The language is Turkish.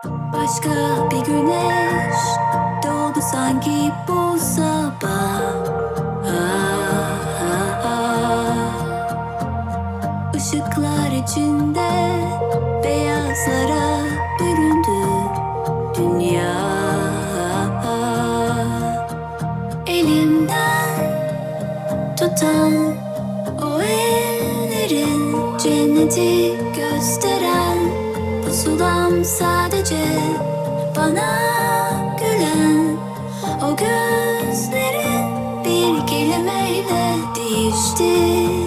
Başka bir güneş doğdu sanki bu sabah. Işıklar içinde beyazlara büründü dünya. Elimden tutan o ellerin cenneti gösteren, pusulam sadece bana gülen. O gözlerin bir kelimeyle değişti.